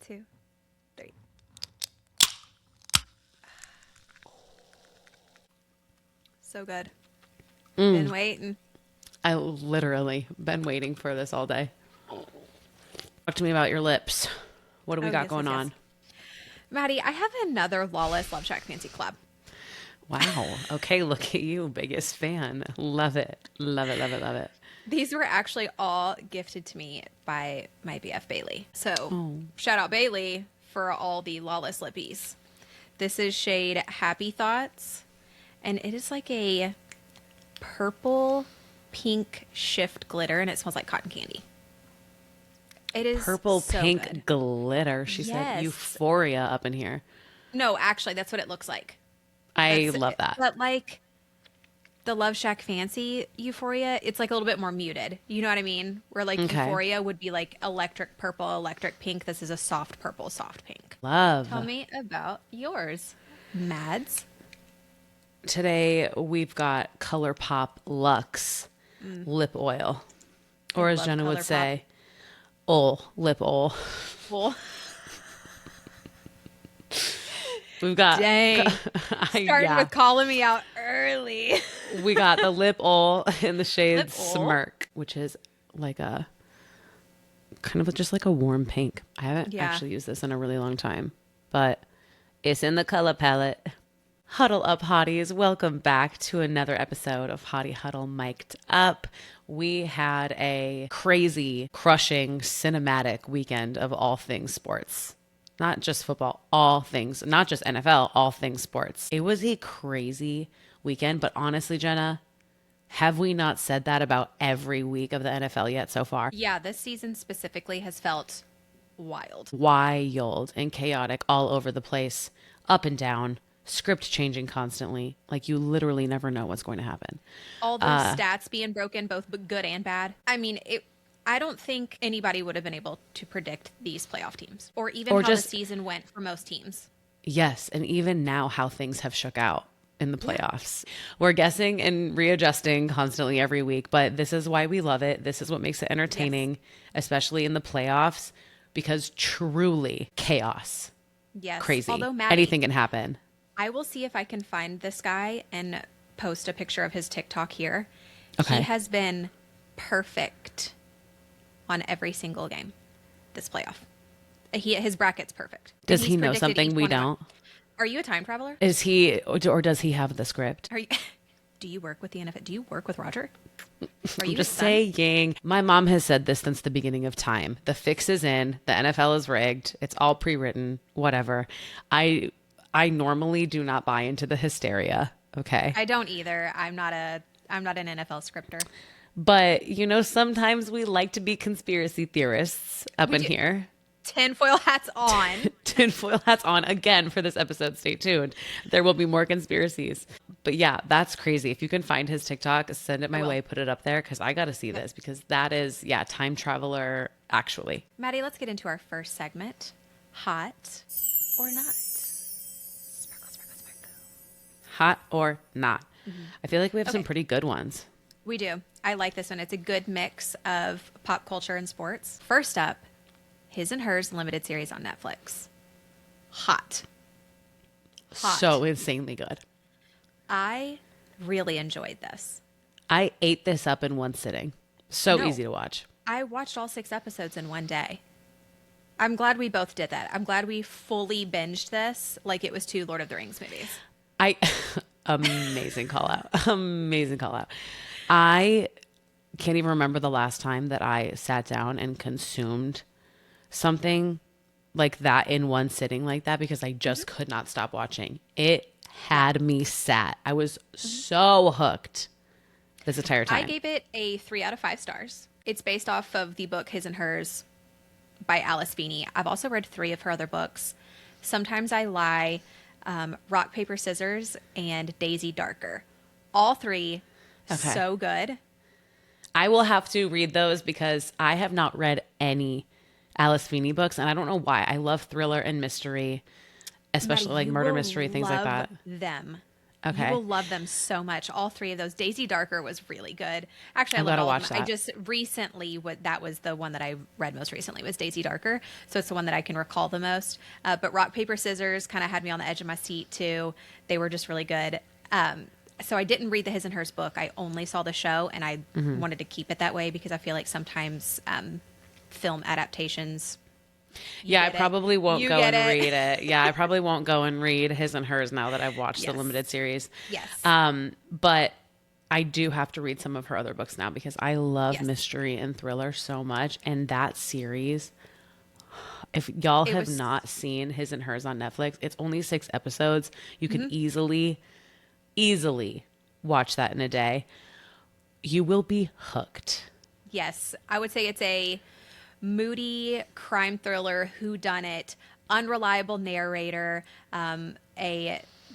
2, 3. So good. Been waiting. I literally been waiting for this all day. Talk to me about your lips. What do we got going on? Maddie, I have another Lawless Love Shack Fancy collab. Wow. Okay, look at you. Biggest fan. Love it. Love it, love it, love it. These were actually all gifted to me by my BF Bailey. So shout out Bailey for all the Lawless lippies. This is shade Happy Thoughts. And it is like a purple pink shift glitter. And it smells like cotton candy. It is purple so pink good. glitter. She said euphoria up in here. No, actually, that's what it looks like. I love that. But like the Love Shack Fancy Euphoria, it's like a little bit more muted. You know what I mean? Where like Euphoria would be like electric purple, electric pink. This is a soft purple, soft pink. Love. Tell me about yours, Mads. Today we've got ColourPop Luxe lip oil. Or as Jenna would say, lip oil. We've got starting with calling me out early. We got the lip oil in the shade Smirk, which is like a kind of just like a warm pink. I haven't actually used this in a really long time, but it's in the color palette. Huddle up, hotties. Welcome back to another episode of Hottie Huddle Mic'd Up. We had a crazy, crushing, cinematic weekend of all things sports. Not just football, all things, not just NFL, all things sports. It was a crazy weekend, but honestly, Jenna, have we not said that about every week of the NFL yet so far? Yeah, this season specifically has felt wild. Wild and chaotic all over the place, up and down, script changing constantly. Like you literally never know what's going to happen. All those stats being broken, both good and bad. I mean, I don't think anybody would have been able to predict these playoff teams or even how the season went for most teams. Yes. And even now how things have shook out in the playoffs. We're guessing and readjusting constantly every week, but this is why we love it. This is what makes it entertaining, especially in the playoffs, because truly chaos. Yes. Crazy. Although Maddie, anything can happen. I will see if I can find this guy and post a picture of his TikTok here. Okay. He has been perfect on every single game this playoff. His bracket's perfect. Does he know something we don't? Are you a time traveler? Is he, or does he have the script? Do you work with the NFL? Do you work with Roger? Are you I'm just saying. My mom has said this since the beginning of time. The fix is in. The NFL is rigged. It's all pre-written. Whatever. I normally do not buy into the hysteria. Okay. I don't either. I'm not an NFL scripter. But, sometimes we like to be conspiracy theorists up in here. Tinfoil hats on. Tinfoil hats on again for this episode. Stay tuned. There will be more conspiracies. But yeah, that's crazy. If you can find his TikTok, send it my way, put it up there because I got to see this because that is, time traveler actually. Maddie, let's get into our first segment. Hot or not? Sparkle, sparkle, sparkle. Hot or not? Mm-hmm. I feel like we have some pretty good ones. We do. I like this one. It's a good mix of pop culture and sports. First up, His and Hers limited series on Netflix. Hot. So insanely good. I really enjoyed this. I ate this up in one sitting. So easy to watch. I watched all 6 episodes in one day. I'm glad we both did that. I'm glad we fully binged this like it was 2 Lord of the Rings movies. Amazing call out. Amazing call out. I can't even remember the last time that I sat down and consumed something like that in one sitting like that because I just could not stop watching. It had me sat. I was so hooked this entire time. I gave it a 3 out of 5 stars. It's based off of the book His and Hers by Alice Feeney. I've also read 3 of her other books. Sometimes I Lie, Rock, Paper, Scissors, and Daisy Darker. All 3 so good. I will have to read those because I have not read any Alice Feeney books, and I don't know why. I love thriller and mystery, especially like murder mystery, things like that. Them. Okay. You will love them so much. All three of those. Daisy Darker was really good. Actually, I love all of them. I just recently, that was the one that I read most recently was Daisy Darker. So it's the one that I can recall the most. But Rock, Paper, Scissors kind of had me on the edge of my seat too. They were just really good. So I didn't read the His and Hers book. I only saw the show, and I wanted to keep it that way because I feel like sometimes film adaptations. I probably won't go and read it. Yeah, I probably won't go and read His and Hers now that I've watched the limited series. Yes. But I do have to read some of her other books now because I love mystery and thriller so much. And that series, if y'all have not seen His and Hers on Netflix, it's only 6 episodes. You could easily watch that in a day. You will be hooked. Yes. I would say it's a moody crime thriller, whodunit, unreliable narrator.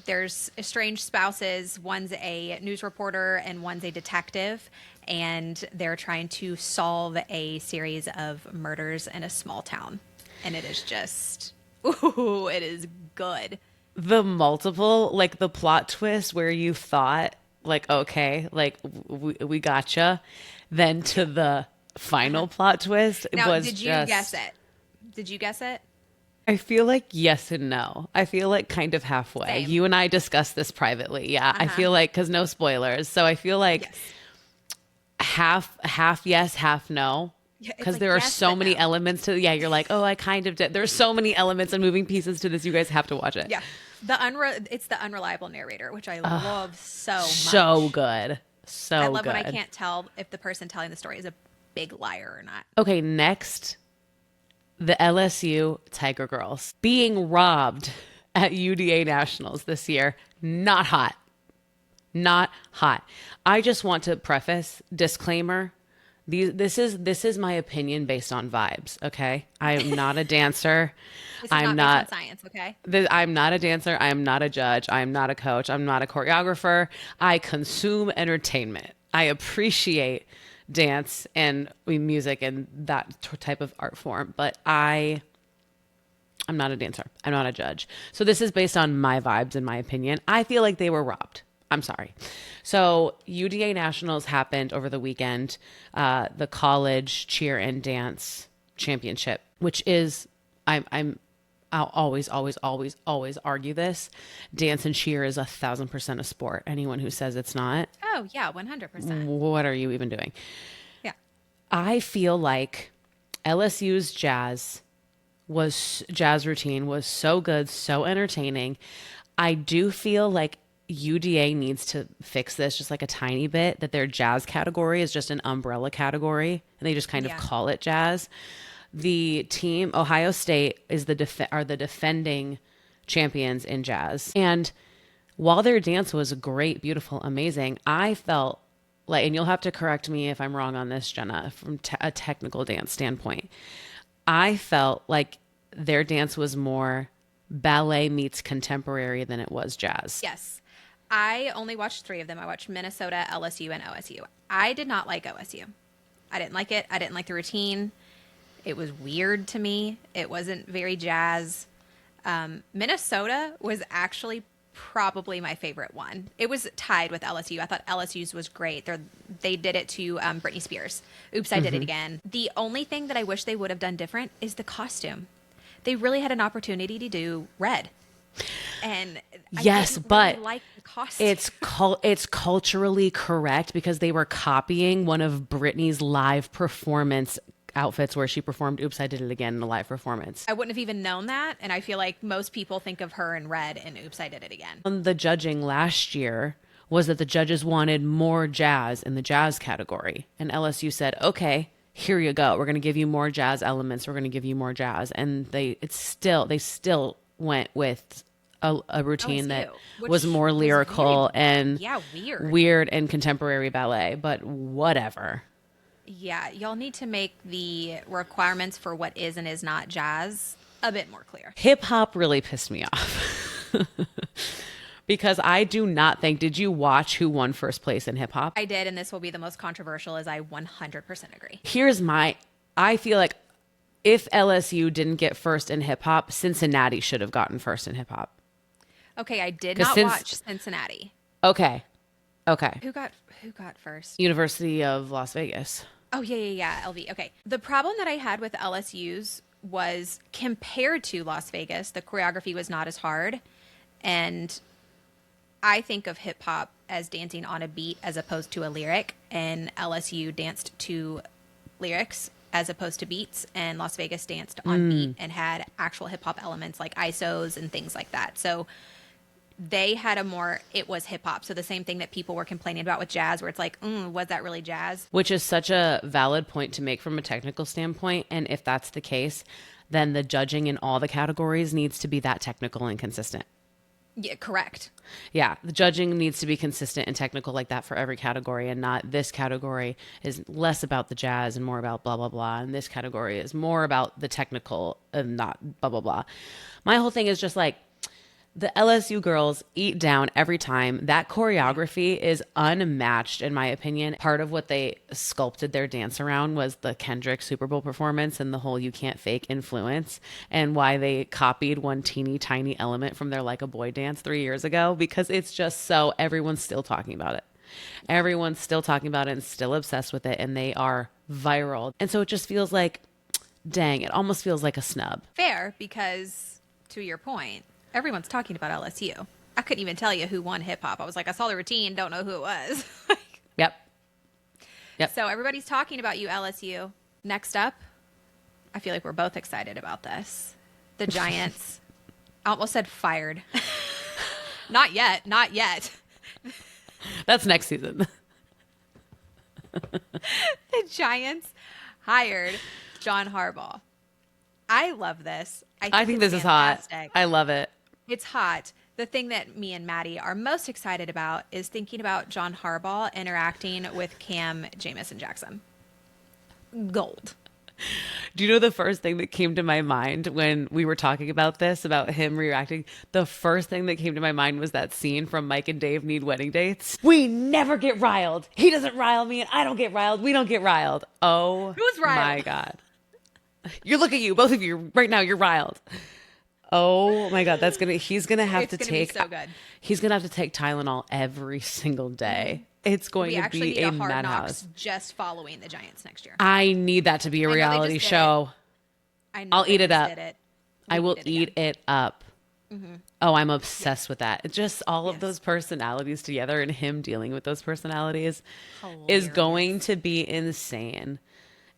There's estranged spouses. One's a news reporter and one's a detective, and they're trying to solve a series of murders in a small town. And it is just, it is good. The multiple, like the plot twist where you thought, like, okay, like we gotcha, then to the final plot twist was did you guess it? Did you guess it? I feel like yes and no. I feel like kind of halfway. Same. You and I discussed this privately. Yeah. I feel like, because no spoilers. So I feel like half yes, half no. Because there are so many elements to you're like, oh, I kind of did. There's so many elements and moving pieces to this. You guys have to watch it. Yeah. It's the unreliable narrator, which I love so much. So good. So good. I love when I can't tell if the person telling the story is a big liar or not. Okay, next, the LSU Tiger Girls being robbed at UDA Nationals this year. Not hot. Not hot. I just want to preface, disclaimer, this is my opinion based on vibes, okay? I am not a dancer. I'm not based on science, okay? I'm not a dancer. I am not a judge. I am not a coach. I'm not a choreographer. I consume entertainment. I appreciate dance and music and that type of art form, but I'm not a dancer. I'm not a judge. So this is based on my vibes and my opinion. I feel like they were robbed. I'm sorry. So UDA Nationals happened over the weekend, the college cheer and dance championship, which is, I'll always argue this. Dance and cheer is 1,000% a sport. Anyone who says it's not. Oh yeah, 100%. What are you even doing? Yeah. I feel like LSU's jazz routine was so good, so entertaining. I do feel like UDA needs to fix this just like a tiny bit, that their jazz category is just an umbrella category and they just kind of call it jazz. The team, Ohio State, is the defending champions in jazz. And while their dance was great, beautiful, amazing, I felt like, and you'll have to correct me if I'm wrong on this, Jenna, from a technical dance standpoint, I felt like their dance was more ballet meets contemporary than it was jazz. Yes. I only watched 3 of them. I watched Minnesota, LSU, and OSU. I did not like OSU. I didn't like it. I didn't like the routine. It was weird to me. It wasn't very jazz. Minnesota was actually probably my favorite one. It was tied with LSU. I thought LSU's was great. They did it to Britney Spears. Oops, I did it again. The only thing that I wish they would have done different is the costume. They really had an opportunity to do red. And yes, but really like the costume. It's culturally correct because they were copying one of Britney's live performance outfits where she performed Oops, I Did It Again in a live performance. I wouldn't have even known that, and I feel like most people think of her in red in Oops, I Did It Again. The judging last year was that the judges wanted more jazz in the jazz category, and LSU said, okay, here you go. We're going to give you more jazz elements. We're going to give you more jazz. And they still went with a routine that was more lyrical and weird and contemporary ballet, but whatever. Yeah, y'all need to make the requirements for what is and is not jazz a bit more clear. Hip hop really pissed me off. Because I do not think, did you watch who won first place in hip hop? I did, and this will be the most controversial, as I 100% agree. I feel like if LSU didn't get first in hip hop, Cincinnati should have gotten first in hip hop. Okay, I did not watch Cincinnati. Okay. Who got first? University of Las Vegas. Oh, yeah, LV. Okay. The problem that I had with LSU's was compared to Las Vegas, the choreography was not as hard. And I think of hip hop as dancing on a beat as opposed to a lyric. And LSU danced to lyrics as opposed to beats. And Las Vegas danced on beat and had actual hip hop elements like ISOs and things like that. So they had it was hip hop. So the same thing that people were complaining about with jazz, where it's like, was that really jazz? Which is such a valid point to make from a technical standpoint. And if that's the case, then the judging in all the categories needs to be that technical and consistent. Yeah, correct. Yeah, the judging needs to be consistent and technical like that for every category, and not this category is less about the jazz and more about blah, blah, blah. And this category is more about the technical and not blah, blah, blah. My whole thing is just like, the LSU girls eat down every time. That choreography is unmatched, in my opinion. Part of what they sculpted their dance around was the Kendrick Super Bowl performance and the whole "you can't fake" influence, and why they copied one teeny tiny element from their Like a Boy dance 3 years ago, because it's just so everyone's still talking about it. Everyone's still talking about it and still obsessed with it, and they are viral. And so it just feels like, dang, it almost feels like a snub. Fair, because to your point, everyone's talking about LSU. I couldn't even tell you who won hip hop. I was like, I saw the routine, don't know who it was. Yep. So everybody's talking about you, LSU. Next up, I feel like we're both excited about this. The Giants. I almost said fired. Not yet. That's next season. The Giants hired John Harbaugh. I love this. I think this is hot. I love it. It's hot. The thing that me and Maddie are most excited about is thinking about John Harbaugh interacting with Cam, Jamison Jackson. Gold. Do you know the first thing that came to my mind when we were talking about this, about him reacting? The first thing that came to my mind was that scene from Mike and Dave Need Wedding Dates. We never get riled. He doesn't rile me and I don't get riled. We don't get riled. Oh, who's riled? My God. Look at you, both of you right now, you're riled. Oh my God, he's gonna have to take Tylenol every single day. It's going to be a madhouse. Just following the Giants next year. I need that to be a reality show. I'll eat it up. I will eat it up. Mm-hmm. Oh, I'm obsessed with that. It's just all of those personalities together, and him dealing with those personalities is going to be insane.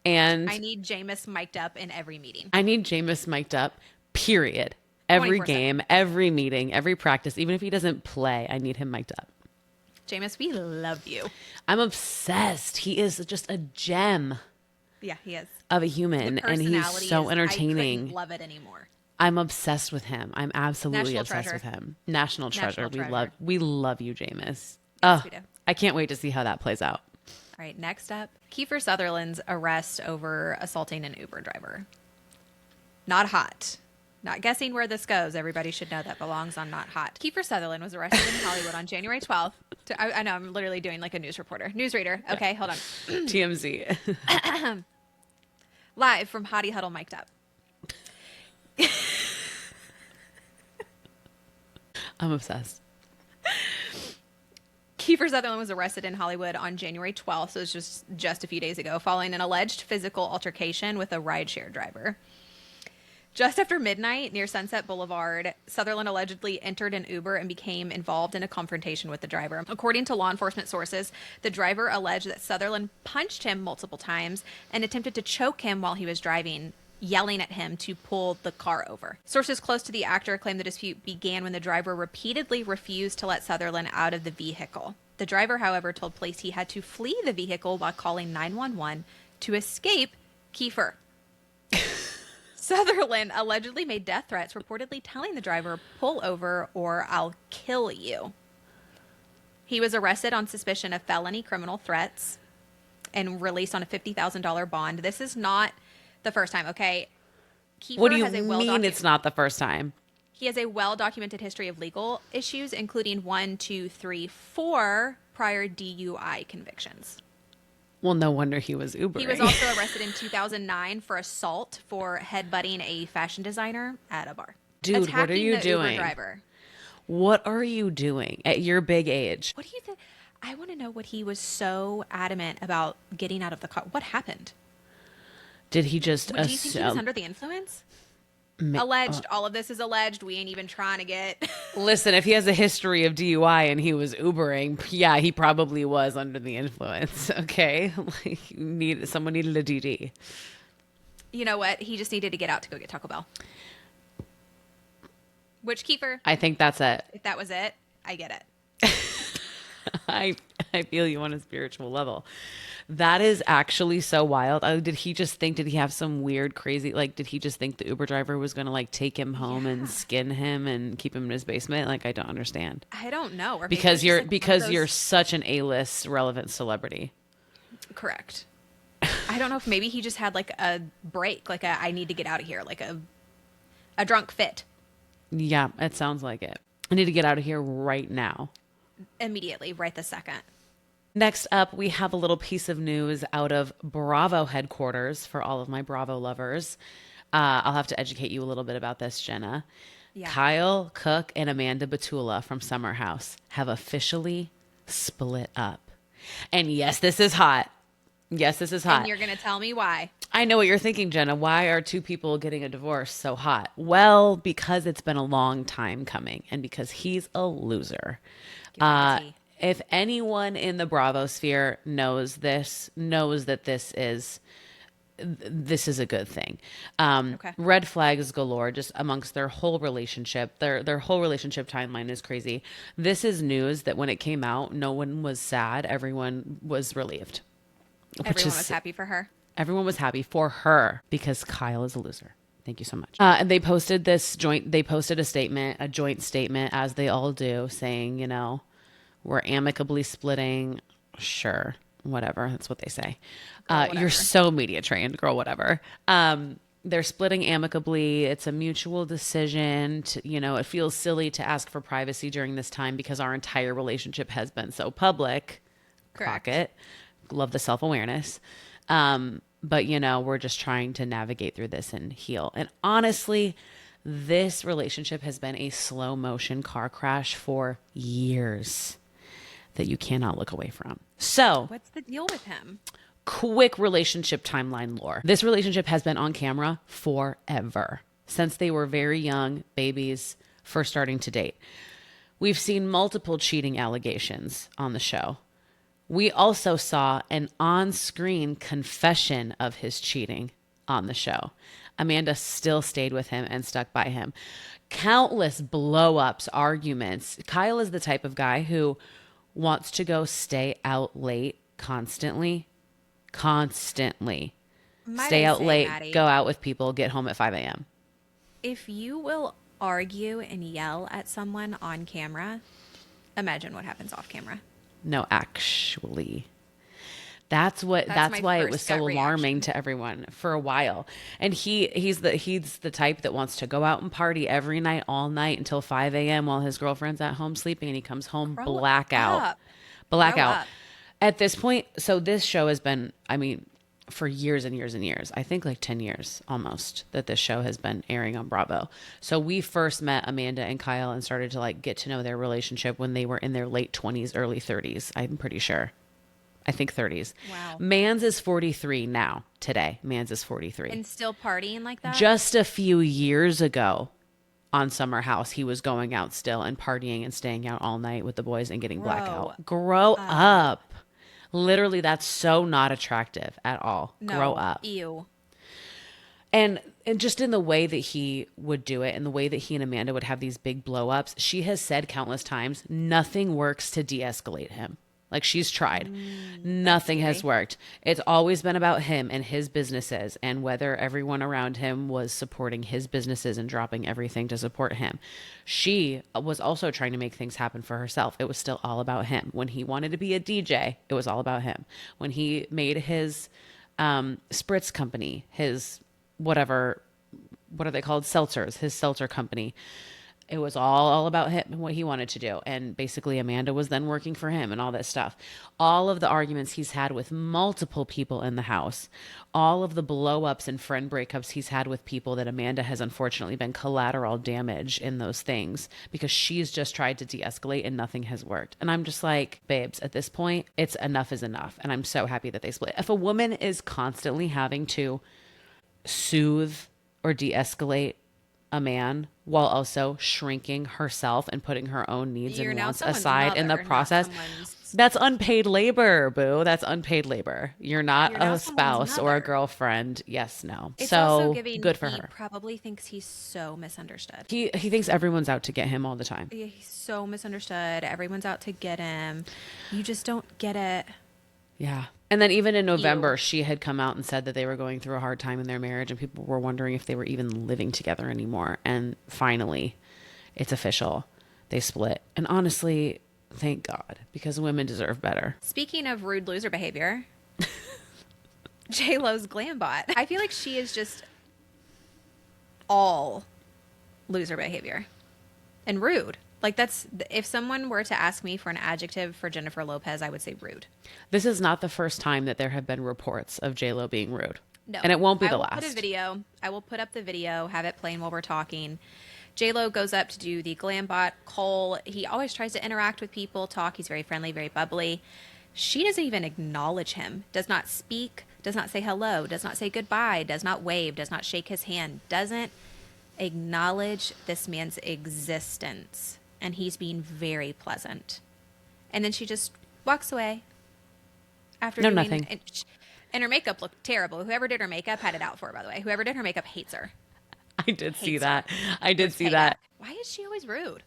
And I need Jameis mic'd up in every meeting. I need Jameis mic'd up, period. Every 24/7. Game, every meeting, every practice, even if he doesn't play, I need him mic'd up. Jameis, we love you. I'm obsessed. He is just a gem. Yeah, he is. Of a human, and he's so entertaining. I couldn't love it anymore. I'm obsessed with him. I'm absolutely obsessed with him. National treasure. We love you, Jameis. Yes, we do. I can't wait to see how that plays out. All right, next up, Kiefer Sutherland's arrest over assaulting an Uber driver. Not hot. Not guessing where this goes. Everybody should know that belongs on Not Hot. Kiefer Sutherland was arrested in Hollywood on January 12th. I know, I'm literally doing like a newsreader. Okay, hold on. TMZ. Live from Hottie Huddle Mic'd Up. I'm obsessed. Kiefer Sutherland was arrested in Hollywood on January 12th, so it was just a few days ago, following an alleged physical altercation with a rideshare driver. Just after midnight near Sunset Boulevard, Sutherland allegedly entered an Uber and became involved in a confrontation with the driver. According to law enforcement sources, the driver alleged that Sutherland punched him multiple times and attempted to choke him while he was driving, yelling at him to pull the car over. Sources close to the actor claim the dispute began when the driver repeatedly refused to let Sutherland out of the vehicle. The driver, however, told police he had to flee the vehicle while calling 911 to escape Kiefer. Sutherland allegedly made death threats, reportedly telling the driver, "Pull over or I'll kill you." He was arrested on suspicion of felony criminal threats and released on a $50,000 bond. This is not the first time, okay? Kiefer what do you mean it's not the first time? He has a well-documented history of legal issues, including 4 prior DUI convictions. Well, no wonder he was Ubering. He was also arrested in 2009 for assault for headbutting a fashion designer at a bar. Dude, what are you doing? Uber driver. What are you doing at your big age? What do you think? I want to know what he was so adamant about getting out of the car. What happened? Did he just Do you think he was under the influence? Alleged. All of this is alleged. We ain't even trying to get. Listen, if he has a history of DUI and he was Ubering, yeah, he probably was under the influence. Okay, like someone needed a DD. You know what? He just needed to get out to go get Taco Bell. Which, Kiefer? I think that's it. If that was it, I get it. I feel you on a spiritual level. That is actually so wild. Did he have some weird, crazy, like, did he just think the Uber driver was going to like take him home and skin him and keep him in his basement? Like, I don't understand. I don't know. Or because you're such an A-list relevant celebrity. Correct. I don't know if maybe he just had like a break, like I need to get out of here, like a drunk fit. Yeah, it sounds like it. I need to get out of here right now. Immediately, right this second. Next up, we have a little piece of news out of Bravo headquarters for all of my Bravo lovers. I'll have to educate you a little bit about this, Jenna. Yeah. Kyle Cook and Amanda Batula from Summer House have officially split up. And yes, this is hot. Yes, this is hot. And you're going to tell me why. I know what you're thinking, Jenna. Why are two people getting a divorce so hot? Well, because it's been a long time coming and because he's a loser. If anyone in the Bravo sphere knows that this is a good thing. Okay. Red flags galore just amongst their whole relationship. Their whole relationship timeline is crazy. This is news that when it came out, no one was sad. Everyone was relieved. Everyone was happy for her. Everyone was happy for her because Kyle is a loser. Thank you so much. And they posted a joint statement, as they all do, saying, you know, we're amicably splitting. Sure. Whatever. That's what they say. You're so media trained, girl, whatever. They're splitting amicably. It's a mutual decision. It feels silly to ask for privacy during this time because our entire relationship has been so public. Correct. Pocket. Love the self-awareness. But, we're just trying to navigate through this and heal. And honestly, this relationship has been a slow motion car crash for years that you cannot look away from. So what's the deal with him? Quick relationship timeline lore. This relationship has been on camera forever, since they were very young babies, first starting to date. We've seen multiple cheating allegations on the show. We also saw an on-screen confession of his cheating on the show. Amanda still stayed with him and stuck by him. Countless blow-ups, arguments. Kyle is the type of guy who wants to go stay out late constantly. Stay out late, Maddie, go out with people, get home at 5 a.m. If you will argue and yell at someone on camera, imagine what happens off camra. No, actually. That's why it was so alarming to everyone for a while. And he's the type that wants to go out and party every night, all night until 5 a.m. while his girlfriend's at home sleeping, and he comes home blackout. At this point, so this show has been, for years and years and years, I think like 10 years almost, that this show has been airing on Bravo. So we first met Amanda and Kyle and started to get to know their relationship when they were in their late 20s, early 30s. I'm pretty sure. I think 30s. Wow. Mans is 43 now, today. Mans is 43. And still partying like that? Just a few years ago on Summer House, he was going out still and partying and staying out all night with the boys and getting blackout. Grow up. Literally, that's so not attractive at all. No, grow up. Ew. And just in the way that he would do it and the way that he and Amanda would have these big blow-ups, she has said countless times, nothing works to de-escalate him. Like, she's tried. Nothing has worked. It's always been about him and his businesses and whether everyone around him was supporting his businesses and dropping everything to support him. She was also trying to make things happen for herself. It was still all about him. When he wanted to be a DJ, it was all about him. When he made his spritz company, his whatever, what are they called? Seltzers, his seltzer company. It was all about him and what he wanted to do. And basically Amanda was then working for him and all that stuff. All of the arguments he's had with multiple people in the house, all of the blow-ups and friend breakups he's had with people that Amanda has unfortunately been collateral damage in those things because she's just tried to de-escalate and nothing has worked. And I'm just like, babes, at this point, it's enough is enough. And I'm so happy that they split. If a woman is constantly having to soothe or de-escalate a man while also shrinking herself and putting her own needs and wants aside in the process, that's unpaid labor, boo. That's unpaid labor. You're not a spouse or a girlfriend. Yes, no. It's so also giving, good for he her. Probably thinks he's so misunderstood. He thinks everyone's out to get him all the time. Yeah, he's so misunderstood. Everyone's out to get him. You just don't get it. Yeah. And then even in November, she had come out and said that they were going through a hard time in their marriage and people were wondering if they were even living together anymore. And finally, it's official. They split. And honestly, thank God, because women deserve better. Speaking of rude loser behavior, J-Lo's glam-bot. I feel like she is just all loser behavior and rude. Like that's, if someone were to ask me for an adjective for Jennifer Lopez, I would say rude. This is not the first time that there have been reports of J-Lo being rude. No. And it won't be the last. I will put up the video, have it playing while we're talking. J-Lo goes up to do the glam-bot. Cole, he always tries to interact with people, talk. He's very friendly, very bubbly. She doesn't even acknowledge him, does not speak, does not say hello, does not say goodbye, does not wave, does not shake his hand, doesn't acknowledge this man's existence. And he's being very pleasant. And then she just walks away. After doing nothing. And her makeup looked terrible. Whoever did her makeup had it out for her, by the way. Whoever did her makeup hates her. I did see that. I did see that. Why is she always rude?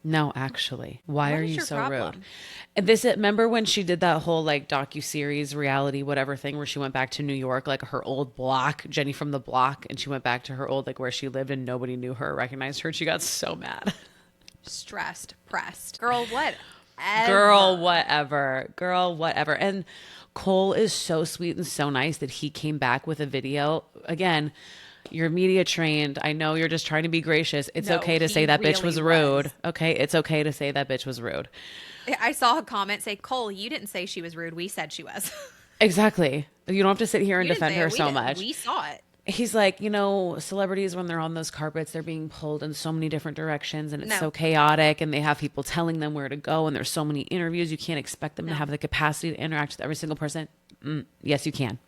No, actually. Why are you so problem? rude? Remember when she did that whole like docuseries reality, whatever thing where she went back to New York, like her old block, Jenny from the block. And she went back to her old, like where she lived and nobody knew her or recognized her. And she got so mad. Stressed, pressed. Girl, what? Girl, whatever. Girl, whatever. And Cole is so sweet and so nice that he came back with a video. Again, you're media trained. I know you're just trying to be gracious. It's okay to say that bitch was rude. Okay, it's okay to say that bitch was rude. I saw a comment say, Cole, you didn't say she was rude. We said she was. Exactly. You don't have to sit here and defend her so much. We saw it. He's like, celebrities, when they're on those carpets, they're being pulled in so many different directions and it's so chaotic and they have people telling them where to go and there's so many interviews. You can't expect them to have the capacity to interact with every single person. Yes, you can.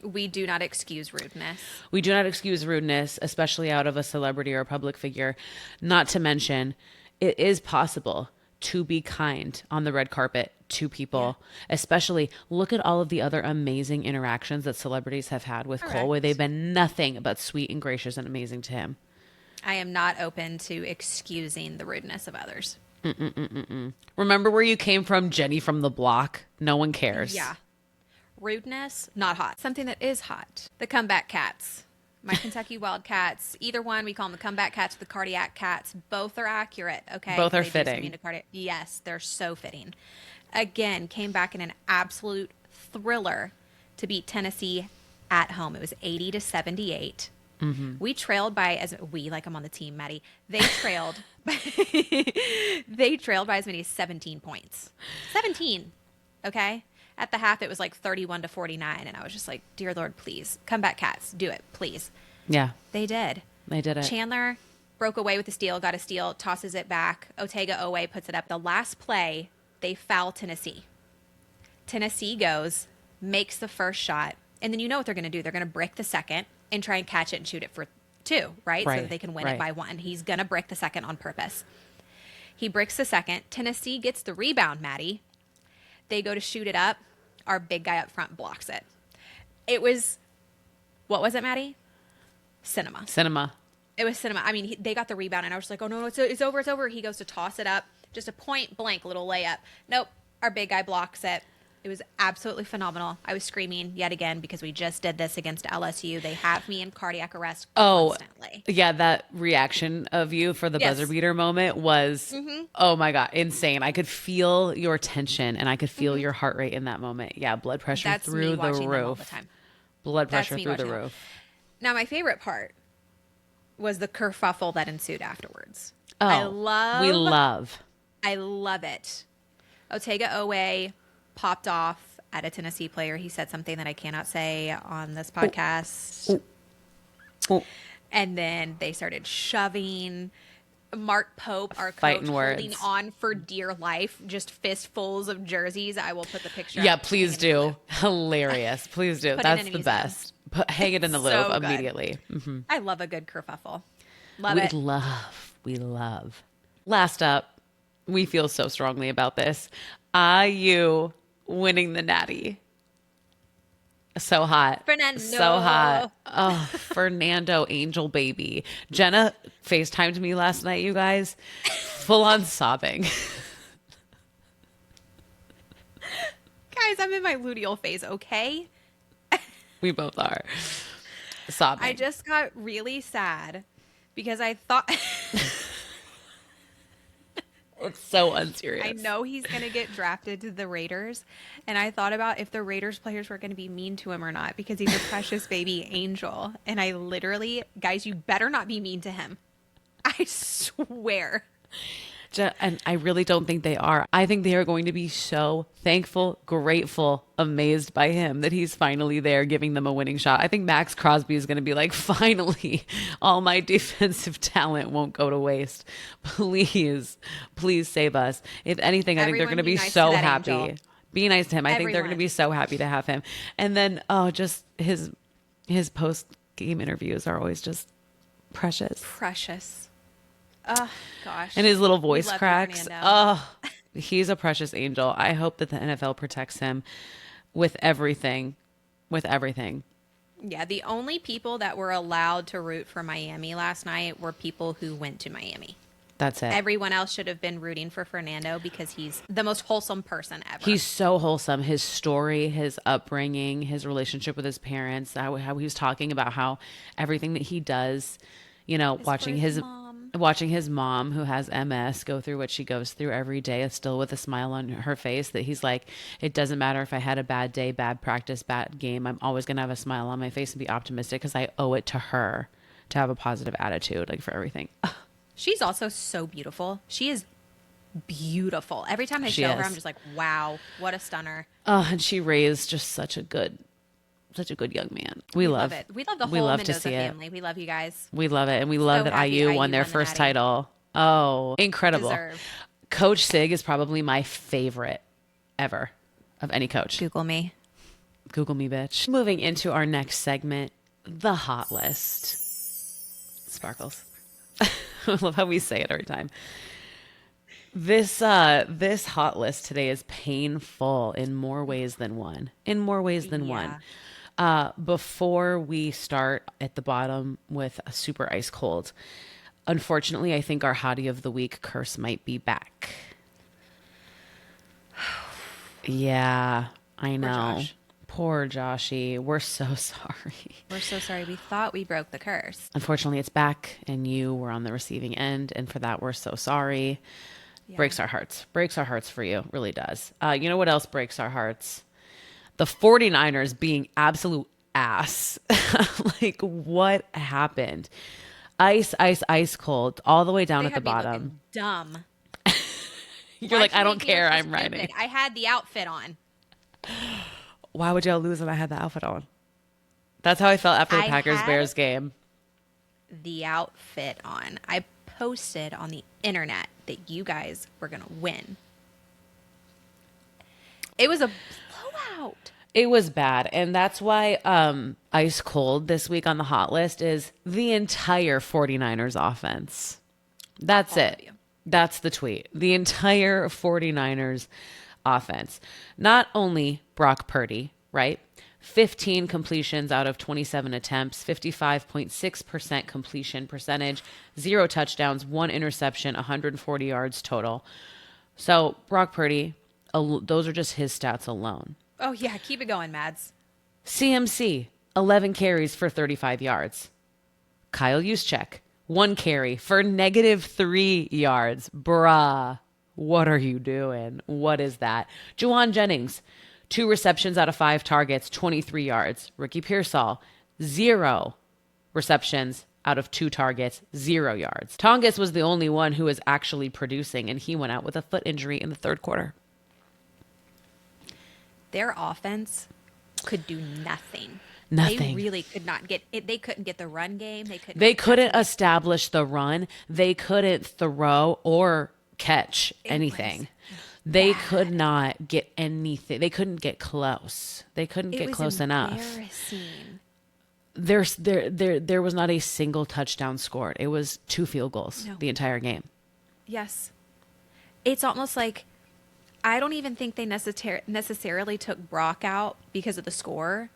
We do not excuse rudeness. We do not excuse rudeness, especially out of a celebrity or a public figure. Not to mention, it is possible to be kind on the red carpet to people, especially look at all of the other amazing interactions that celebrities have had with Cole, where they've been nothing but sweet and gracious and amazing to him. I am not open to excusing the rudeness of others. Remember where you came from, Jenny from the block? No one cares. Yeah. Rudeness, not hot. Something that is hot. The comeback cats. My Kentucky Wildcats, either one, we call them the comeback cats, the cardiac cats. Both are accurate, okay? Both are fitting. Yes, they're so fitting. Again, came back in an absolute thriller to beat Tennessee at home. It was 80-78. We trailed by, like I'm on the team, Maddie. They trailed, they trailed by as many as 17 points. 17, okay? At the half, it was like 31-49, and I was just like, dear Lord, please, comeback cats, do it, please. Yeah. They did. They did it. Chandler broke away with the steal, got a steal, tosses it back. Otega Owe puts it up. The last play, they foul Tennessee. Tennessee goes, makes the first shot, and then you know what they're going to do. They're going to brick the second and try and catch it and shoot it for 2, right? So that they can win it by 1. He's going to brick the second on purpose. He bricks the second. Tennessee gets the rebound, Maddie. They go to shoot it up. Our big guy up front blocks it. It was, what was it, Maddie? Cinema. It was cinema. I mean, they got the rebound, and I was like, oh, no, it's over. He goes to toss it up. Just a point blank little layup. Nope. Our big guy blocks it. It was absolutely phenomenal. I was screaming yet again because we just did this against LSU. They have me in cardiac arrest constantly. Yeah, that reaction of you for the buzzer beater moment was, oh my God, insane. I could feel your tension and I could feel your heart rate in that moment. Yeah, blood pressure through the roof. Blood pressure through the roof. Now, my favorite part was the kerfuffle that ensued afterwards. Oh, we love. I love it. Otega Owe popped off at a Tennessee player. He said something that I cannot say on this podcast. Oh. And then they started shoving. Mark Pope, our Fighting coach, words. holding on for dear life, just fistfuls of jerseys. I will put the picture. Yeah, please do. Hilarious. Please do. That's the best. Hang it in the Louvre immediately. Mm-hmm. I love a good kerfuffle. Love it. We love. Last up, we feel so strongly about this. IU winning the Natty. So hot. Fernando. So hot. Oh, Fernando Angel baby. Jenna FaceTimed me last night, you guys. Full on sobbing. Guys, I'm in my luteal phase, okay? We both are. Sobbing. I just got really sad because I thought... It's so unserious. I know he's going to get drafted to the Raiders. And I thought about if the Raiders players were going to be mean to him or not because he's a precious baby angel. And I literally, guys, you better not be mean to him. I swear. And I really don't think they are. I think they are going to be so thankful, grateful, amazed by him that he's finally there giving them a winning shot. I think Max Crosby is going to be like, finally, all my defensive talent won't go to waste. Please save us. If anything, I think they're going to be so happy. Angel. Be nice to him. I think they're going to be so happy to have him. And then, just his post-game interviews are always just precious. Precious. Oh, gosh. And his little voice cracks. Oh, he's a precious angel. I hope that the NFL protects him with everything. Yeah, the only people that were allowed to root for Miami last night were people who went to Miami. That's it. Everyone else should have been rooting for Fernando because he's the most wholesome person ever. He's so wholesome. His story, his upbringing, his relationship with his parents, how he was talking about how everything that he does, watching his mom who has MS go through what she goes through every day, still with a smile on her face, that he's like, it doesn't matter if I had a bad day, bad practice, bad game. I'm always going to have a smile on my face and be optimistic because I owe it to her to have a positive attitude, like, for everything. She's also so beautiful. She is beautiful. Every time I show her, I'm just like, wow, what a stunner. Oh, and she raised just such a good young man. We love it. We love the whole Mendoza family. We love you guys. We love it. And we love that IU won their first title. Oh, incredible. Deserved. Coach Sig is probably my favorite ever of any coach. Google me, bitch. Moving into our next segment, the hot list. Sparkles. I love how we say it every time. This hot list today is painful in more ways than one. Before we start at the bottom with a super ice cold, unfortunately, I think our hottie of the week curse might be back. Yeah, I know. Poor Joshy. We're so sorry. We're so sorry. We thought we broke the curse. Unfortunately, it's back and you were on the receiving end. And for that, we're so sorry. Yeah. Breaks our hearts for you. Really does. You know what else breaks our hearts? The 49ers being absolute ass. Like, what happened? Ice cold all the way down at the bottom. Dumb. You're like, I don't care. I'm riding. I had the outfit on. Why would y'all lose when I had the outfit on? That's how I felt after the Packers-Bears game. The outfit on. I posted on the internet that you guys were going to win. It was a blowout. It was bad. And that's why ice cold this week on the hot list is the entire 49ers offense. That's it. That's the tweet. The entire 49ers offense. Not only Brock Purdy, right? 15 completions out of 27 attempts, 55.6% completion percentage, 0 touchdowns, 1 interception, 140 yards total. So Brock Purdy, those are just his stats alone. Oh, yeah. Keep it going, Mads. CMC, 11 carries for 35 yards. Kyle Juszczyk, 1 carry for -3 yards. Bruh, what are you doing? What is that? Juwan Jennings, 2 receptions out of 5 targets, 23 yards. Ricky Pearsall, 0 receptions out of 2 targets, 0 yards. Tongas was the only one who was actually producing, and he went out with a foot injury in the 3rd quarter. Their offense could do nothing. Nothing. They really could not get it. They couldn't get the run game. They couldn't establish the run. They couldn't throw or catch anything. They could not get anything. They couldn't get close. They couldn't get close enough. There was not a single touchdown scored. It was 2 field goals the entire game. Yes. It's almost like I don't even think they necessarily took Brock out because of the score.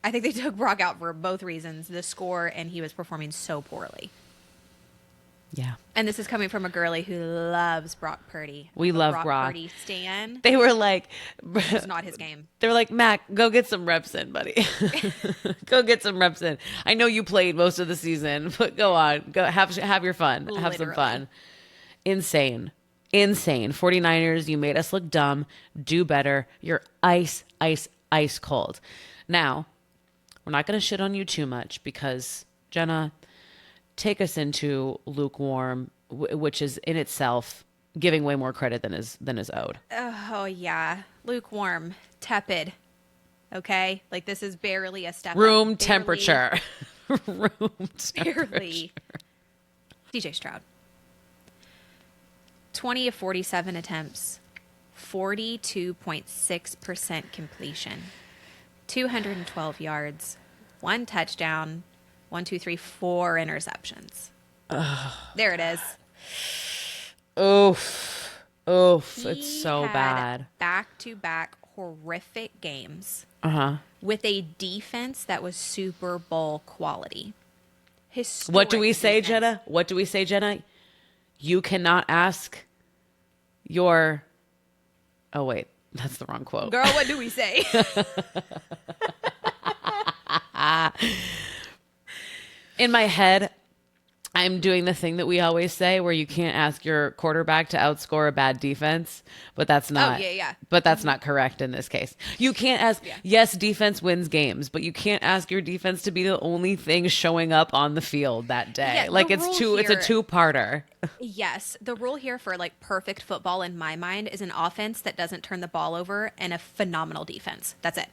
I think they took Brock out for both reasons, the score and he was performing so poorly. Yeah. And this is coming from a girly who loves Brock Purdy. We love Brock. Purdy stan. They were like... It's not his game. They were like, Mac, go get some reps in, buddy. Go get some reps in. I know you played most of the season, but go on. Go have your fun. Literally. Have some fun. Insane. 49ers, you made us look dumb. Do better. You're ice cold. Now, we're not going to shit on you too much because, Jenna, take us into lukewarm, which is in itself giving way more credit than is owed. Oh, yeah. Lukewarm. Tepid. Okay? Like, this is barely a step Room up. temperature. Room temperature. Barely. DJ Stroud. 20 of 47 attempts. 42.6% completion. 212 yards, 1 touchdown, 4 interceptions. There it is. Oof. It's so bad. Back-to-back horrific games. With a defense that was Super Bowl quality. What do we say, Jenna? You cannot ask your... Oh, wait. That's the wrong quote. Girl, what do we say? In my head, I'm doing the thing that we always say where you can't ask your quarterback to outscore a bad defense, but that's not. Oh, yeah. But that's not correct in this case. You can't ask. Yeah. Yes, defense wins games, but you can't ask your defense to be the only thing showing up on the field that day. Yeah, it's a 2-parter. Yes, the rule here for like perfect football in my mind is an offense that doesn't turn the ball over and a phenomenal defense. That's it.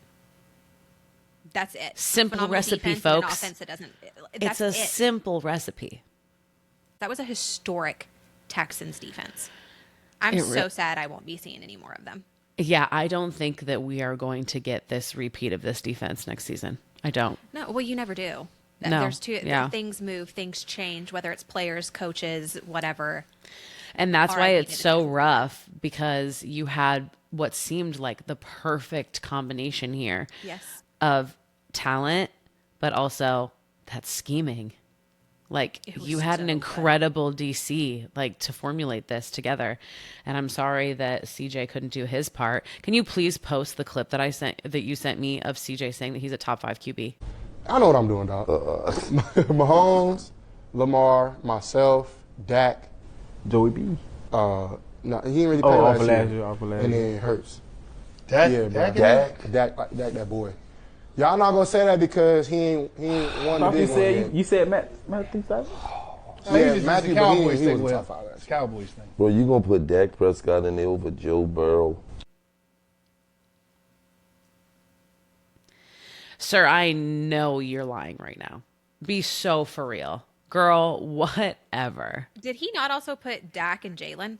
Simple recipe, folks. An offense that doesn't. It's a simple recipe. That was a historic Texans defense. I'm so sad I won't be seeing any more of them. Yeah, I don't think that we are going to get this repeat of this defense next season. I don't. No, well, you never do. No. There's things move, things change, whether it's players, coaches, whatever. And that's why it's so rough because you had what seemed like the perfect combination here. Yes. Of talent, but also that scheming. Like you had an incredible DC to formulate this together. And I'm sorry that CJ couldn't do his part. Can you please post the clip that you sent me of CJ saying that he's a top 5 QB? I know what I'm doing, dog. Mahomes, Lamar, myself, Dak. Joey B. No, he didn't really play last year. And then Hurts. Dak, that boy. Y'all not gonna say that because he ain't won the big one. You said Matthew Stafford? Yeah, Matthew, but he was top 5 last year. Cowboys thing. Bro, you gonna put Dak Prescott in there over Joe Burrow? Sir, I know you're lying right now. Be so for real. Girl, whatever. Did he not also put Dak and Jalen?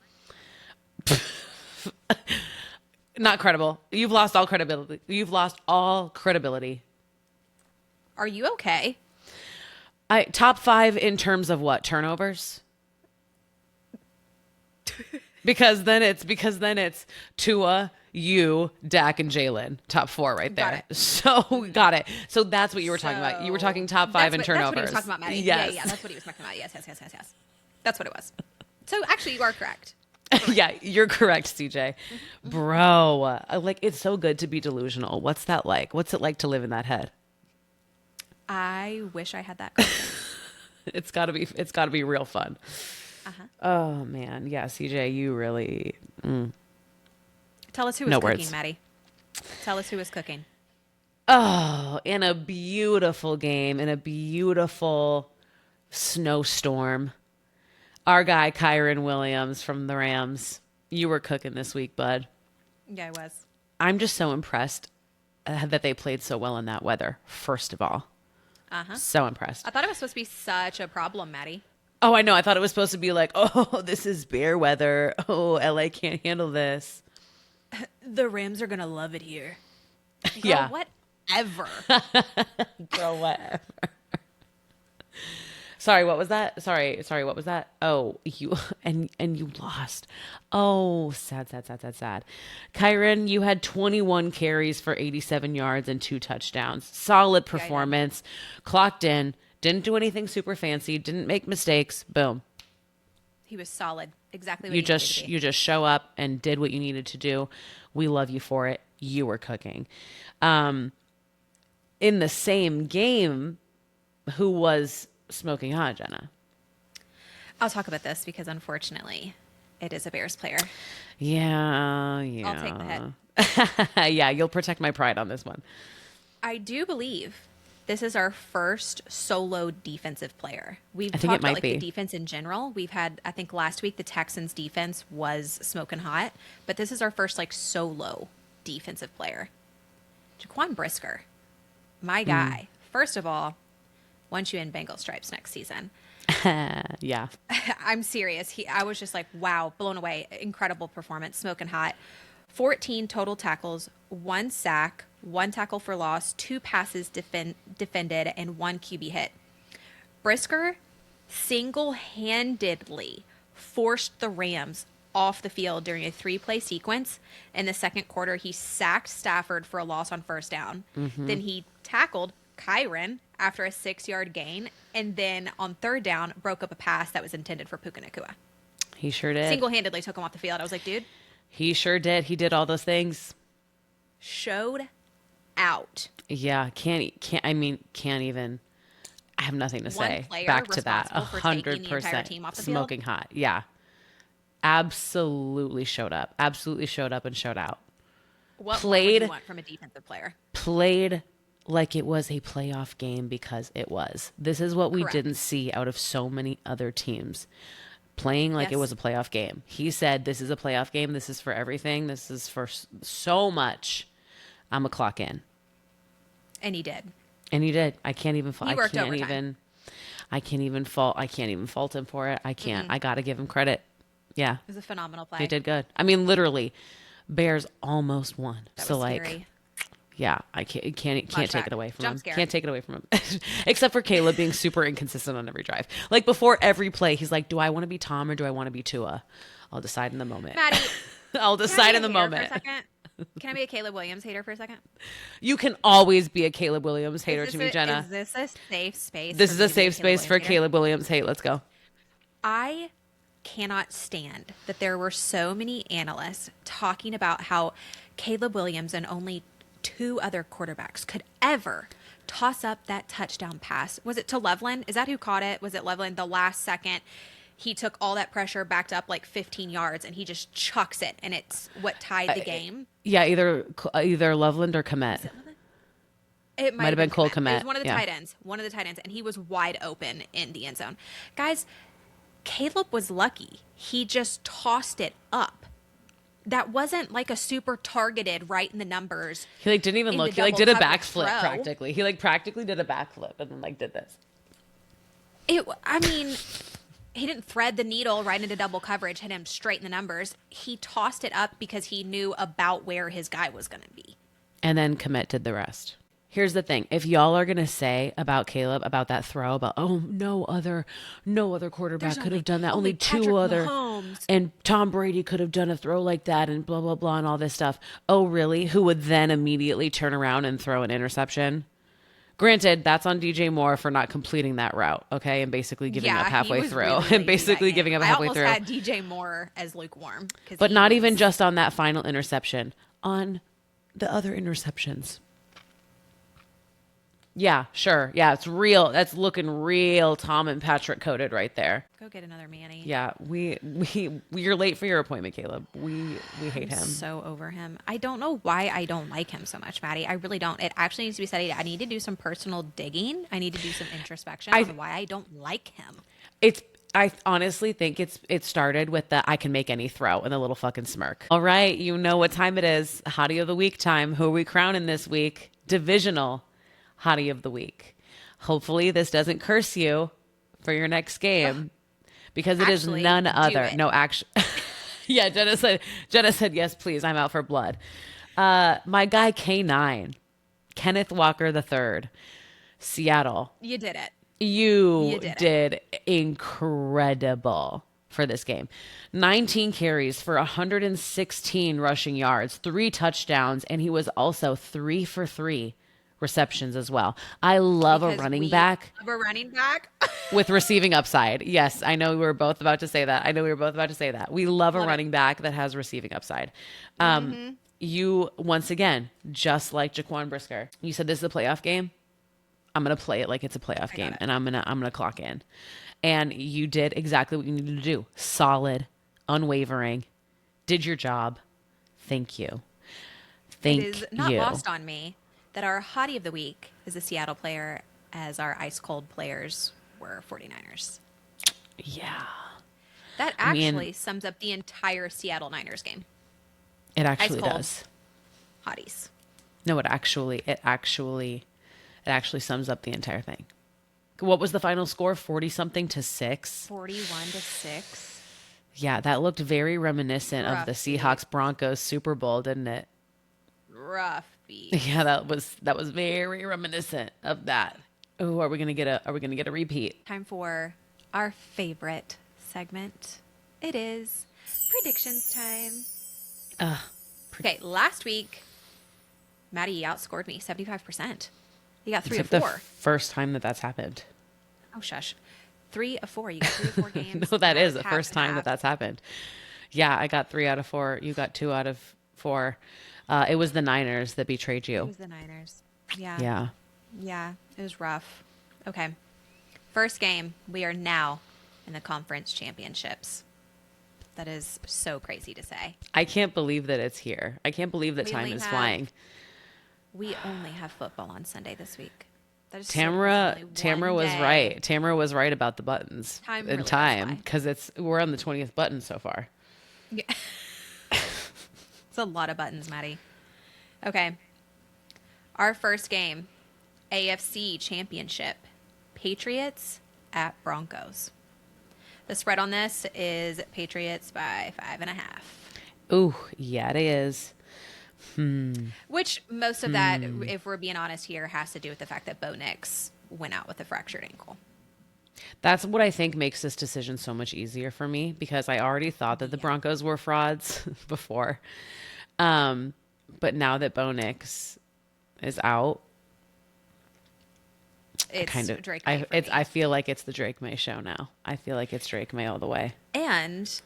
Not credible. You've lost all credibility. Are you okay? Top 5 in terms of what? Turnovers? Because then it's Tua, you, Dak, and Jalen. Top 4 right there. Got it. So got it. So that's what you were talking about. You were talking top 5 in turnovers. That's what he was talking about, Maddie. Yes. Yeah, that's what he was talking about. Yes. That's what it was. So actually, you are correct. Yeah, you're correct, CJ. Bro, it's so good to be delusional. What's that like? What's it like to live in that head? I wish I had that confidence. It's got to be real fun. Oh man, yeah, CJ, you really. Tell us who was cooking, Maddie. Tell us who was cooking. Oh, in a beautiful game, in a beautiful snowstorm. Our guy, Kyron Williams from the Rams. You were cooking this week, bud. Yeah, I was. I'm just so impressed that they played so well in that weather, first of all. Uh-huh. So impressed. I thought it was supposed to be such a problem, Maddie. Oh, I know. I thought it was supposed to be like, oh, this is bear weather. Oh, LA can't handle this. The Rams are going to love it here. Girl, Yeah. whatever. Girl, whatever. Sorry, what was that? Sorry, what was that? Oh, you and you lost. Oh, sad. Kyron, you had 21 carries for 87 yards and 2 touchdowns. Solid performance. Clocked in. Didn't do anything super fancy. Didn't make mistakes. Boom. He was solid. Exactly what You he needed to be. just show up and did what you needed to do. We love you for it. You were cooking. In the same game, who was smoking hot, Jenna? I'll talk about this because unfortunately it is a Bears player. Yeah. I'll take the hit. Yeah, you'll protect my pride on this one. I do believe this is our first solo defensive player. We've I think it talked about might be. the defense in general. We've had, I think last week the Texans defense was smoking hot, but this is our first solo defensive player. Jaquan Brisker, my guy. First of all, want you in Bengal stripes next season. Yeah. I'm serious. I was just like, wow, blown away. Incredible performance, smoking hot. 14 total tackles, 1 sack, 1 tackle for loss, 2 passes defended, and 1 QB hit. Brisker single-handedly forced the Rams off the field during a 3-play sequence. In the second quarter, he sacked Stafford for a loss on first down. Then he tackled Kyron after a 6-yard gain, and then on third down, broke up a pass that was intended for Puka Nacua. He sure did. Single-handedly took him off the field. I was like, dude. He sure did. He did all those things. Showed out. Yeah, can't even. I have nothing to One say. player Back to that. responsible for taking the entire 100% team off the field? smoking hot. Yeah. Absolutely showed up. Absolutely showed up and showed out. What more would you want from a defensive player? Played like it was a playoff game because it was. This is what we Correct. didn't see out of so many other teams. Playing like it Yes. was a playoff game. He said, this is a playoff game. This is for everything. This is for so much. I'm a clock in. And he did. And he did. I can't even. He worked overtime. I can't even fault him for it. I can't. I got to give him credit. Yeah, It was a phenomenal play. they did good. I mean, literally, Bears almost won. That So was like, scary. yeah, I can't take Flashback. it away from Jump him. scare. Can't take it away from him. Except for Caleb being super inconsistent on every drive. Like before every play, he's like, "Do I want to be Tom or do I want to be Tua? I'll decide in the moment." Maddie, I'll can I decide be in the a hater moment. For a second? Can I be a Caleb Williams hater for a second? You can always be a Caleb Williams hater Is to this me, Jenna. Is this a safe space? This for is me a to be safe space for Williams hater? Caleb Williams hate. Let's go. I cannot stand that there were so many analysts talking about how Caleb Williams and only 2 other quarterbacks could ever toss up that touchdown pass. Was it to Loveland? Is that who caught it? Was it Loveland? The last second, he took all that pressure, backed up like 15 yards, and he just chucks it, and it's what tied the game. Yeah, either Loveland or Komet. It Might have been Cole Kmet, It was one of the yeah. tight ends. One of the tight ends, and he was wide open in the end zone. Guys, Caleb was lucky. He just tossed it up. That wasn't like a super targeted right in the numbers. He like didn't even in look. the He like double did a coverage backflip throw. practically. He like practically did a backflip and then like did this. I mean, he didn't thread the needle right into double coverage, hit him straight in the numbers. He tossed it up because he knew about where his guy was going to be. And then Komet did the rest. Here's the thing. If y'all are going to say about Caleb, about that throw, about, oh, no other quarterback could have done that. Only 2 Patrick other. Mahomes. And Tom Brady could have done a throw like that and blah, blah, blah, and all this stuff. Oh, really? Who would then immediately turn around and throw an interception? Granted, that's on DJ Moore for not completing that route, okay? And basically giving up he halfway was through. really lazy And basically that giving game. up halfway through. I almost had DJ Moore as lukewarm. But not even just on that final interception. On the other interceptions. Yeah, sure. Yeah, it's real. That's looking real Tom and Patrick coded right there. Go get another Manny. Yeah, you're late for your appointment, Caleb. We hate him. So over him. I don't know why I don't like him so much, Maddie. I really don't. It actually needs to be studied. I need to do some personal digging. I need to do some introspection on why I don't like him. I honestly think it started with the I can make any throw and the little fucking smirk. All right, you know what time it is. Hottie of the week time. Who are we crowning this week? Divisional Hottie of the week. Hopefully this doesn't curse you for your next game because it is none other. No, actually. Yeah, Jenna said, yes, please. I'm out for blood. My guy K9, Kenneth Walker III, Seattle. You did it. You did incredible for this game. 19 carries for 116 rushing yards, 3 touchdowns, and he was also 3 for 3 receptions as well. I love a running back. Love a running back with receiving upside. Yes, I know we were both about to say that. We love a running back that has receiving upside. You, once again, just like Jaquan Brisker, you said this is a playoff game. I'm going to play it like it's a playoff game, and I'm going to clock in. And you did exactly what you needed to do. Solid, unwavering, did your job. Thank you. Thank you. It is not lost on me that our hottie of the week is a Seattle player, as our ice cold players were 49ers. Yeah. That actually sums up the entire Seattle Niners game. It actually does. Hotties. No, it actually sums up the entire thing. What was the final score? 40-something to 6? 41-6. Yeah, that looked very reminiscent of the Seahawks-Broncos Super Bowl, didn't it? Rough. Yeah, that was very reminiscent of that. Oh, are we gonna get a repeat? Time for our favorite segment. It is predictions time. Okay, last week, Maddie outscored me 75%. You got 3 of 4. The first time that's happened. Oh, shush. 3 of 4. You got 3 of 4 games. No, that is the first time that's happened. Yeah, I got 3 out of 4. You got 2 out of 4. It was the Niners that betrayed you. It was the Niners. Yeah. Yeah. Yeah, it was rough. Okay. First game. We are now in the conference championships. That is so crazy to say. I can't believe that it's here. I can't believe that time is flying. We only have football on Sunday this week. That is Tamara was right. Tamara was right about the buttons Time because we're on the 20th button so far. Yeah. It's a lot of buttons, Maddie. Okay. Our first game, AFC Championship, Patriots at Broncos. The spread on this is Patriots by 5.5. Ooh, yeah, it is. Which most of that, if we're being honest here, has to do with the fact that Bo Nix went out with a fractured ankle. That's what I think makes this decision so much easier for me because I already thought that the Broncos were frauds before. But now that Bo Nix is out, it's Drake May I feel like it's the Drake May show now. I feel like it's Drake May all the way. And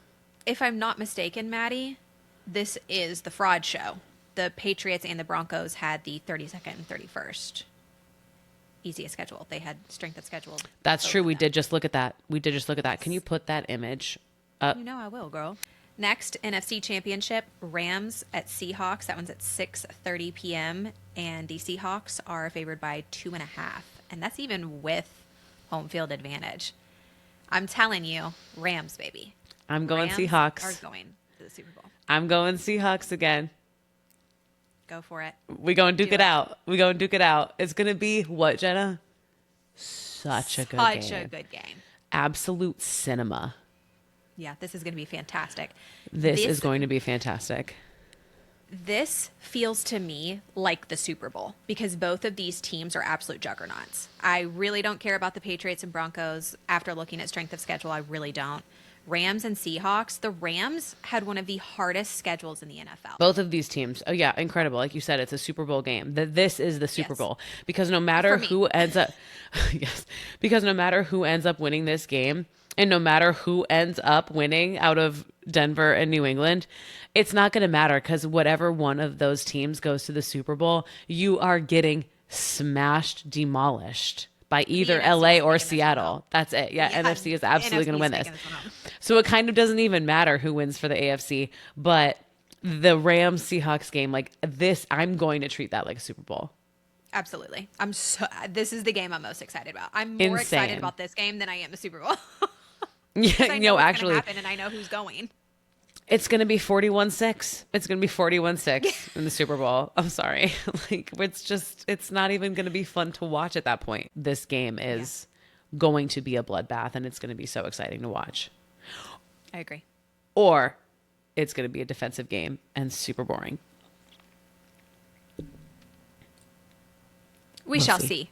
if I'm not mistaken, Maddie, this is the fraud show. The Patriots and the Broncos had the 32nd and 31st easiest schedule. They had strength of schedule. That's true. We did just look at that. Can you put that image up? You know I will, girl. Next, NFC Championship, Rams at Seahawks. That one's at 6:30 p.m. And the Seahawks are favored by 2.5. And that's even with home field advantage. I'm telling you, Rams, baby. I'm going Rams Seahawks. Are going to the Super Bowl. I'm going Seahawks again. Go for it. We going to duke it out. It's going to be what, Jenna? Such a good game. Absolute cinema. Yeah, this is going to be fantastic. This is going to be fantastic. This feels to me like the Super Bowl because both of these teams are absolute juggernauts. I really don't care about the Patriots and Broncos. After looking at strength of schedule, I really don't. Rams and Seahawks, the Rams had one of the hardest schedules in the NFL. Both of these teams. Oh, yeah, incredible. Like you said, it's a Super Bowl game. This is the Super Bowl because no matter who ends up winning this game and no matter who ends up winning out of Denver and New England, it's not going to matter because whatever one of those teams goes to the Super Bowl, you are getting smashed, demolished by either LA or Seattle. That's it. Yeah, NFC is absolutely going to win this. So it kind of doesn't even matter who wins for the AFC, but the Rams Seahawks game, like this, I'm going to treat that like a Super Bowl. Absolutely. This is the game I'm most excited about. I'm more excited about this game than I am the Super Bowl. Yeah, I know what's gonna happen and I know who's going. It's going to be 41-6. It's going to be 41-6 in the Super Bowl. I'm sorry. Like, it's not even going to be fun to watch at that point. This game is going to be a bloodbath, and it's going to be so exciting to watch. I agree. Or it's going to be a defensive game and super boring. We shall see.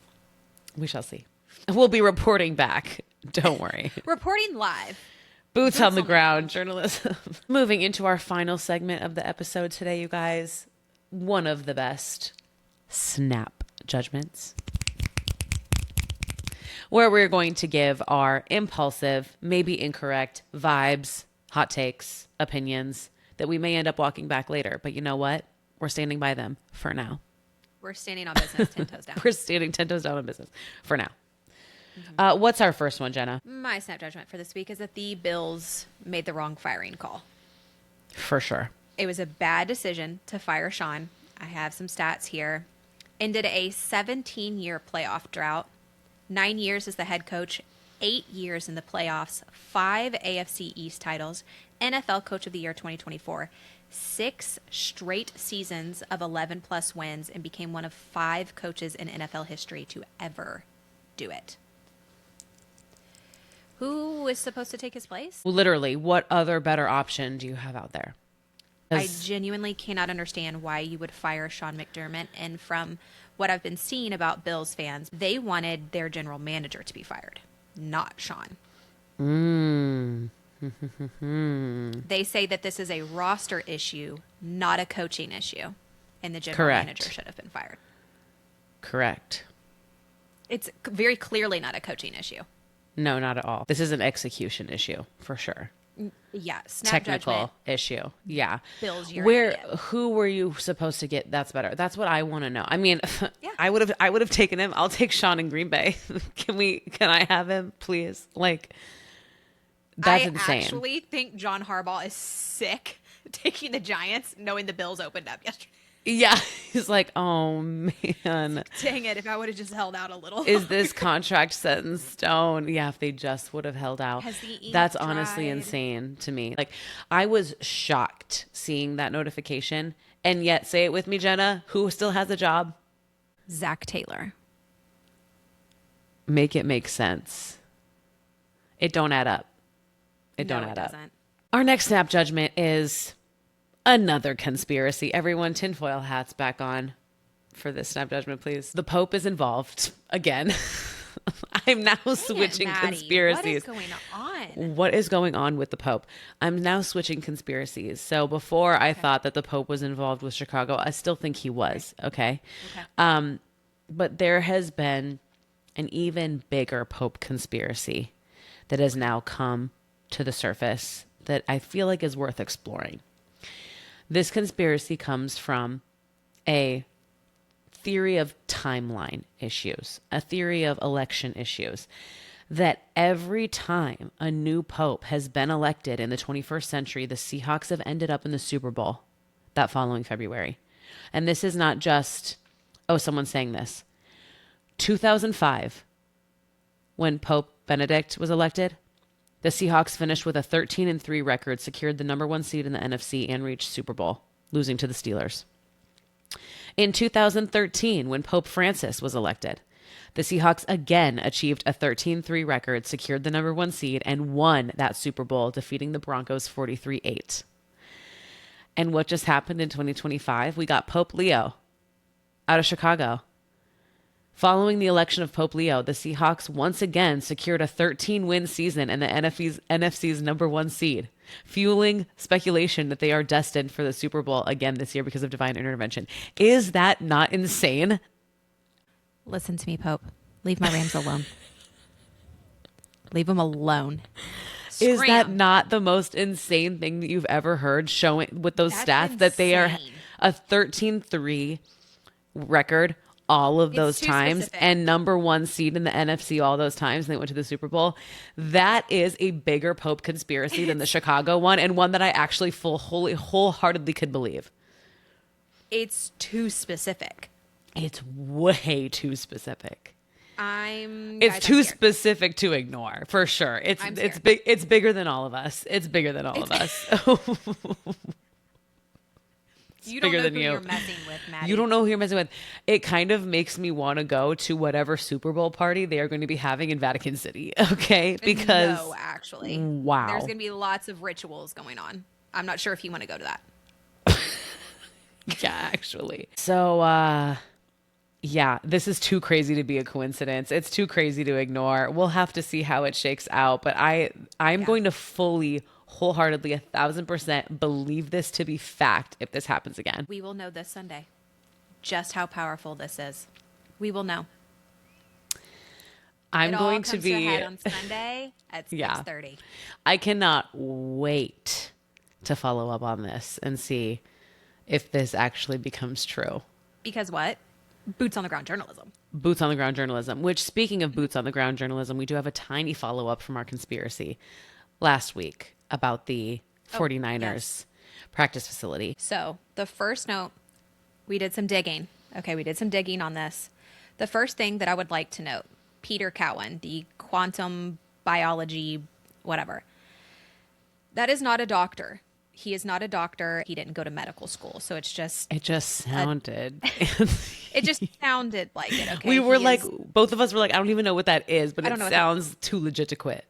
We shall see. We'll be reporting back. Don't worry. Reporting live. Boots on the ground journalism. Moving into our final segment of the episode today, you guys. One of the best snap judgments, where we're going to give our impulsive, maybe incorrect vibes, hot takes, opinions that we may end up walking back later. But you know what? We're standing by them for now. We're standing on business 10 toes down. We're standing 10 toes down on business for now. What's our first one, Jenna? My snap judgment for this week is that the Bills made the wrong firing call. For sure. It was a bad decision to fire Sean. I have some stats here. Ended a 17-year playoff drought. 9 years as the head coach. 8 years in the playoffs. 5 AFC East titles. NFL Coach of the Year 2024. 6 straight seasons of 11-plus wins, and became one of 5 coaches in NFL history to ever do it. Who is supposed to take his place? Literally, what other better option do you have out there? I genuinely cannot understand why you would fire Sean McDermott. And from what I've been seeing about Bills fans, they wanted their general manager to be fired, not Sean. They say that this is a roster issue, not a coaching issue, and the general manager should have been fired. Correct. It's very clearly not a coaching issue. No, not at all. This is an execution issue for sure. Yeah, snap technical judgment. Issue. Yeah. Bills, who were you supposed to get? That's better. That's what I want to know. I mean, I would have taken him. I'll take Sean in Green Bay. Can I have him, please? Like, that's insane. I actually think John Harbaugh is sick taking the Giants, knowing the Bills opened up yesterday. Yeah, he's like, oh man, dang it! If I would have just held out a little, is this contract set in stone? Yeah, if they just would have held out, that's honestly insane to me. Like, I was shocked seeing that notification, and yet, say it with me, Jenna, who still has a job? Zach Taylor. Make it make sense. It don't add up. It don't add up. Our next snap judgment is another conspiracy. Everyone, tinfoil hats back on for this snap judgment, please. The Pope is involved again. I'm now switching conspiracies. What is going on? What is going on with the Pope? I'm now switching conspiracies. So before I thought that the Pope was involved with Chicago, I still think he was. Okay. But there has been an even bigger Pope conspiracy that has now come to the surface that I feel like is worth exploring. This conspiracy comes from a theory of timeline issues, a theory of election issues, that every time a new pope has been elected in the 21st century, the Seahawks have ended up in the Super Bowl that following February. And this is not just, someone's saying this. 2005, when Pope Benedict was elected, the Seahawks finished with a 13-3 record, secured the number 1 seed in the NFC, and reached Super Bowl, losing to the Steelers. In 2013, when Pope Francis was elected, the Seahawks again achieved a 13-3 record, secured the number 1 seed, and won that Super Bowl, defeating the Broncos 43-8. And what just happened in 2025? We got Pope Leo out of Chicago. Following the election of Pope Leo, the Seahawks once again secured a 13-win season and the NFC's number 1 seed, fueling speculation that they are destined for the Super Bowl again this year because of divine intervention. Is that not insane? Listen to me, Pope. Leave my Rams alone. Leave them alone. Is that not the most insane thing that you've ever heard, showing with those stats that they are a 13-3 record all of those too times specific. and number one seed in the NFC all those times, and they went to the Super Bowl. That is a bigger Pope conspiracy than the Chicago one, and one that I actually wholeheartedly could believe. It's too specific. It's way too specific. It's too specific to ignore, for sure. It's big. It's bigger than all of us. It's bigger than all of us. You don't know who you're messing with, Maddie. You don't know who you're messing with. It kind of makes me want to go to whatever Super Bowl party they are going to be having in Vatican City. Okay, because no, actually, wow, there's going to be lots of rituals going on. I'm not sure if you want to go to that. Yeah, actually. So, yeah, this is too crazy to be a coincidence. It's too crazy to ignore. We'll have to see how it shakes out. But I'm going to fully, wholeheartedly, 1,000% believe this to be fact if this happens again. We will know this Sunday just how powerful this is. We will know. I'm going to be on Sunday at 6:30. I cannot wait to follow up on this and see if this actually becomes true. Because what? Boots on the ground journalism. Boots on the ground journalism, which, speaking of boots on the ground journalism, we do have a tiny follow-up from our conspiracy last week about the 49ers practice facility. So the first note, we did some digging. Okay, we did some digging on this. The first thing that I would like to note, Peter Cowan, the quantum biology, whatever, that is not a doctor. He is not a doctor. He didn't go to medical school. So it just sounded. It just sounded like it. Okay. We were both of us were like, I don't even know what that is, but it sounds too legit to quit.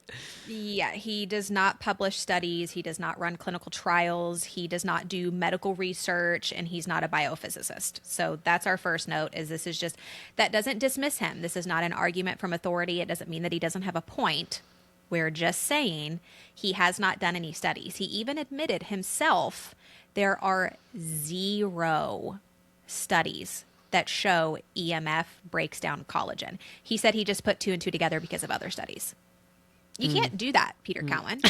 Yeah. He does not publish studies. He does not run clinical trials. He does not do medical research, and he's not a biophysicist. So that's our first note, is this is just, that doesn't dismiss him. This is not an argument from authority. It doesn't mean that he doesn't have a point. We're just saying he has not done any studies. He even admitted himself there are 0 studies that show EMF breaks down collagen. He said he just put 2 and 2 together because of other studies. You can't do that, Peter Cowan.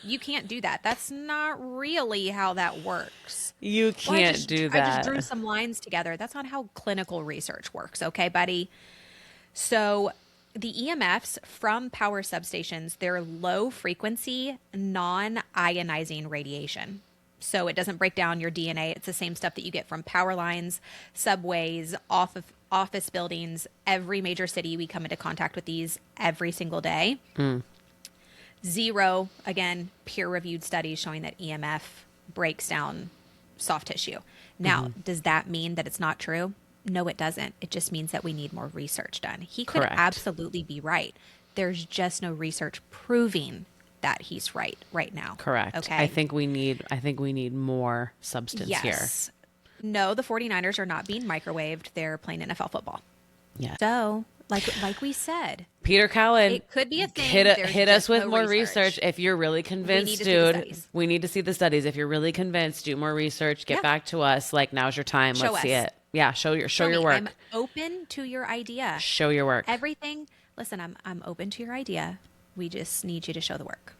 You can't do that. That's not really how that works. You can't do that. I just drew some lines together. That's not how clinical research works. Okay, buddy? So the EMFs from power substations, they're low frequency, non-ionizing radiation. So it doesn't break down your DNA. It's the same stuff that you get from power lines, subways, office buildings. Every major city, we come into contact with these every single day. 0, again, peer-reviewed studies showing that EMF breaks down soft tissue. Now, does that mean that it's not true? No, it doesn't. It just means that we need more research done. He could absolutely be right. There's just no research proving that he's right now. Correct. Okay. I think we need more substance here. No, the 49ers are not being microwaved. They're playing NFL football. Yeah. So, like we said, Peter Cowan, it could be a thing. Hit us with more research if you're really convinced, dude. We need to see the studies. If you're really convinced, do more research. Get back to us. Like, now's your time. Let's see it. Yeah, show your work. I'm open to your idea. Show your work. Everything. Listen, I'm open to your idea. We just need you to show the work.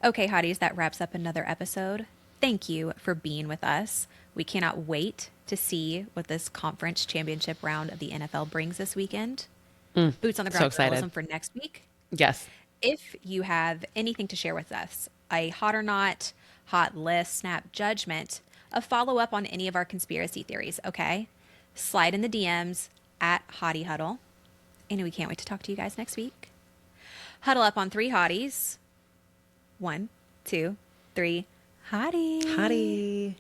Okay, hotties, that wraps up another episode. Thank you for being with us. We cannot wait to see what this conference championship round of the NFL brings this weekend. Boots on the ground journalism for next week. Yes. If you have anything to share with us, a hot or not, hot list, snap judgment, a follow-up on any of our conspiracy theories, okay? Slide in the DMs at Hottie Huddle. And we can't wait to talk to you guys next week. Huddle up on 3 hotties. 1, 2, 3. Hottie. Hottie.